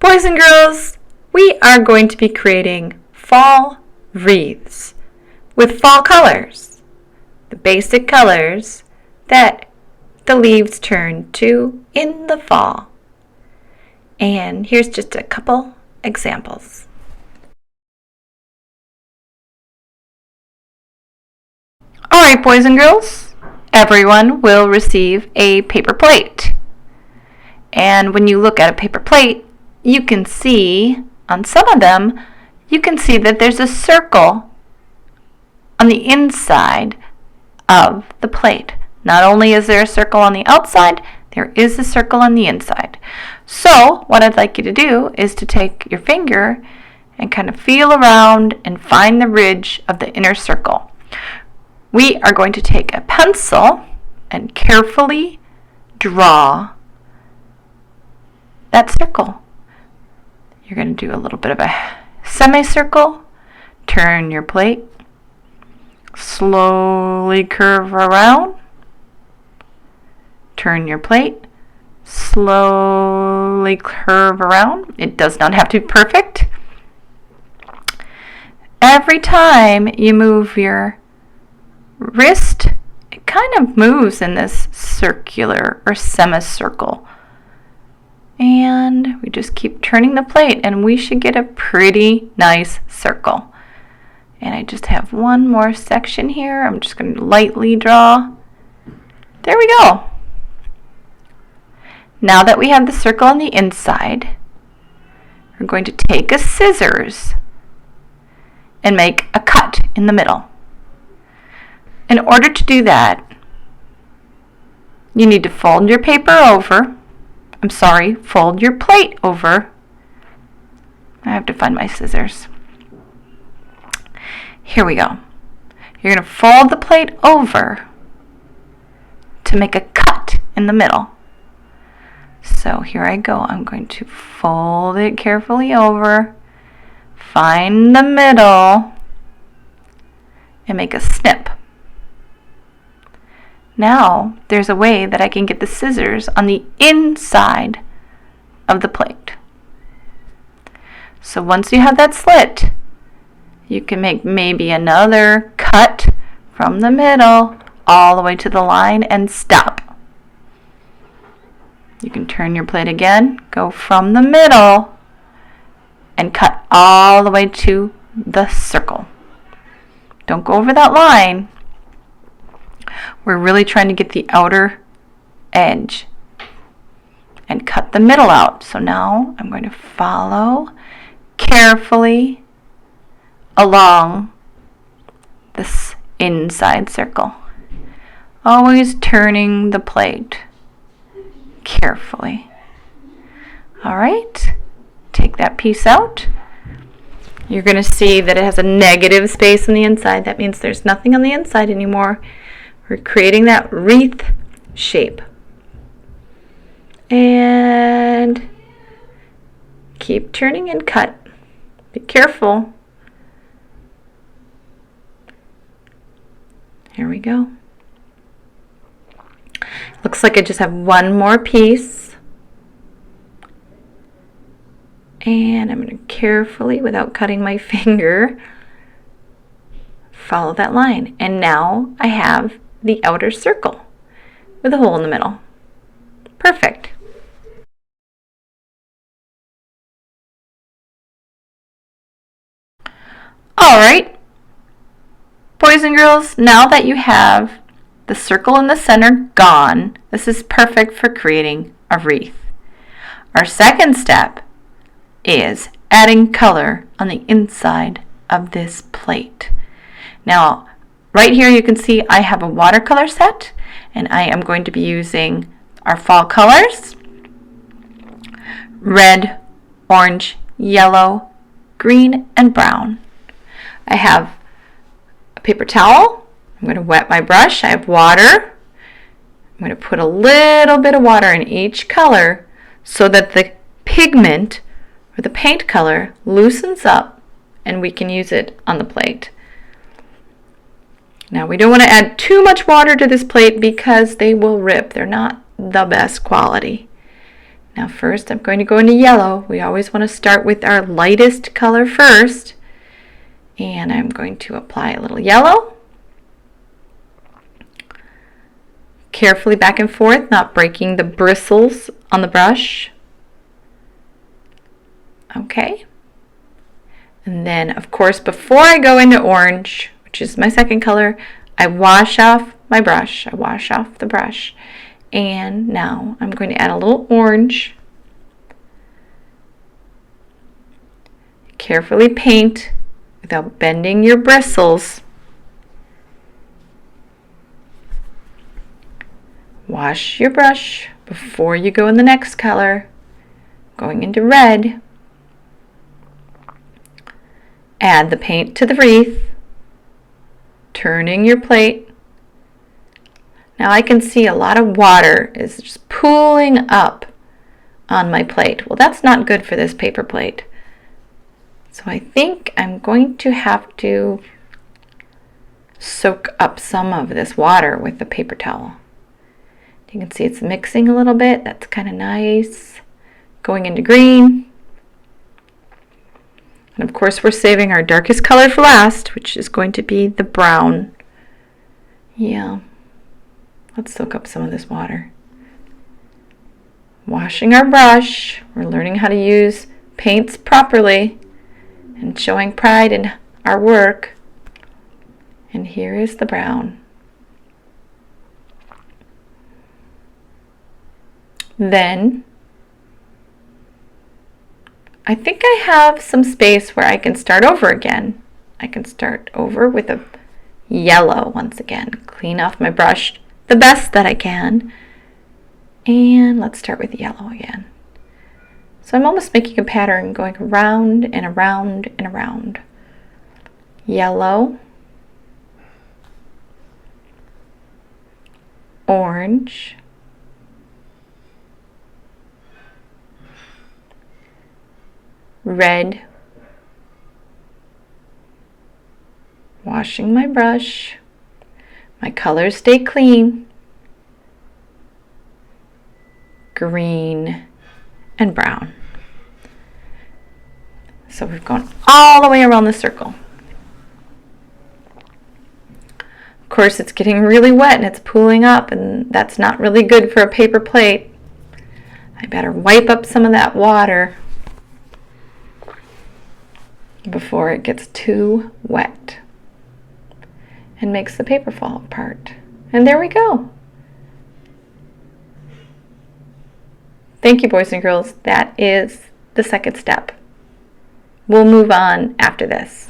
Boys and girls, we are going to be creating fall wreaths with fall colors, the basic colors that the leaves turn to in the fall. And here's just a couple examples. Alright, boys and girls, everyone will receive a paper plate. And when you look at a paper plate, you can see, on some of them, you can see that there's a circle on the inside of the plate. Not only is there a circle on the outside, there is a circle on the inside. So what I'd like you to do is to take your finger and kind of feel around and find the ridge of the inner circle. We are going to take a pencil and carefully draw that circle. You're going to do a little bit of a semicircle, turn your plate, slowly curve around, turn your plate, slowly curve around. It does not have to be perfect. Every time you move your wrist, it kind of moves in this circular or semicircle. And we just keep turning the plate and we should get a pretty nice circle. And I just have one more section here. I'm just going to lightly draw. There we go. Now that we have the circle on the inside, we're going to take a scissors and make a cut in the middle. In order to do that, you need to fold your paper over. Fold your plate over. I have to find my scissors. Here we go. You're going to fold the plate over to make a cut in the middle. So here I go. I'm going to fold it carefully over, find the middle, and make a snip. Now, there's a way that I can get the scissors on the inside of the plate. So once you have that slit, you can make maybe another cut from the middle all the way to the line and stop. You can turn your plate again, go from the middle, and cut all the way to the circle. Don't go over that line. We're really trying to get the outer edge and cut the middle out. So now I'm going to follow carefully along this inside circle. Always turning the plate carefully. All right, take that piece out. You're going to see that it has a negative space on the inside. That means there's nothing on the inside anymore. We're creating that wreath shape. And keep turning and cut. Be careful. Here we go. Looks like I just have one more piece. And I'm going to carefully, without cutting my finger, follow that line. And now I have the outer circle with a hole in the middle. Perfect. All right, boys and girls, now that you have the circle in the center gone, this is perfect for creating a wreath. Our second step is adding color on the inside of this plate. Now, right here you can see I have a watercolor set, and I am going to be using our fall colors: red, orange, yellow, green, and brown. I have a paper towel. I'm going to wet my brush. I have water. I'm going to put a little bit of water in each color so that the pigment or the paint color loosens up and we can use it on the plate. Now we don't want to add too much water to this plate because they will rip. They're not the best quality. Now first I'm going to go into yellow. We always want to start with our lightest color first. And I'm going to apply a little yellow. Carefully back and forth, not breaking the bristles on the brush. Okay. And then, of course, before I go into orange, which is my second color, I wash off my brush. I wash off the brush. And now I'm going to add a little orange. Carefully paint without bending your bristles. Wash your brush before you go in the next color. Going into red. Add the paint to the wreath. Turning your plate. Now I can see a lot of water is just pooling up on my plate. Well, that's not good for this paper plate. So I think I'm going to have to soak up some of this water with the paper towel. You can see it's mixing a little bit. That's kind of nice. Going into green. And of course we're saving our darkest color for last, which is going to be the brown. Yeah. Let's soak up some of this water. Washing our brush. We're learning how to use paints properly and showing pride in our work. And here is the brown. Then I think I have some space where I can start over again. I can start over with a yellow once again. Clean off my brush the best that I can. And let's start with yellow again. So I'm almost making a pattern going around and around and around. Yellow. Orange. Red. Washing my brush. My colors stay clean. Green and brown. So we've gone all the way around the circle. Of course, it's getting really wet and it's pooling up, and that's not really good for a paper plate. I better wipe up some of that water before it gets too wet and makes the paper fall apart. And there we go. Thank you, boys and girls. That is the second step. We'll move on after this.